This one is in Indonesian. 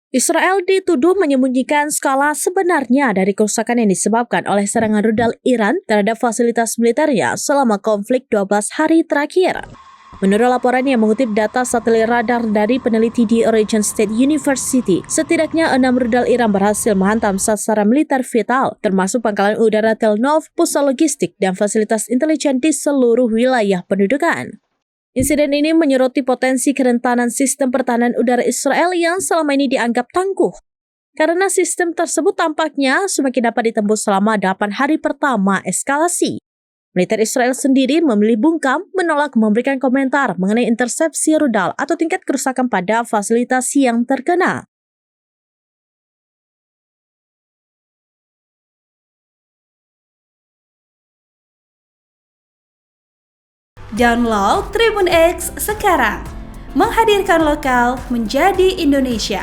Israel dituduh menyembunyikan skala sebenarnya dari kerusakan yang disebabkan oleh serangan rudal Iran terhadap fasilitas militernya selama konflik 12 hari terakhir. Menurut laporan yang mengutip data satelit radar dari peneliti di Oregon State University, setidaknya 6 rudal Iran berhasil menghantam sasaran militer vital, termasuk pangkalan udara Tel Nov, pusat logistik, dan fasilitas intelijen di seluruh wilayah pendudukan. Insiden ini menyoroti potensi kerentanan sistem pertahanan udara Israel yang selama ini dianggap tangguh. Karena sistem tersebut tampaknya semakin dapat ditembus selama 8 hari pertama eskalasi. Militer Israel sendiri memilih bungkam menolak memberikan komentar mengenai intersepsi rudal atau tingkat kerusakan pada fasilitas yang terkena. Download Tribun X sekarang, menghadirkan lokal menjadi Indonesia.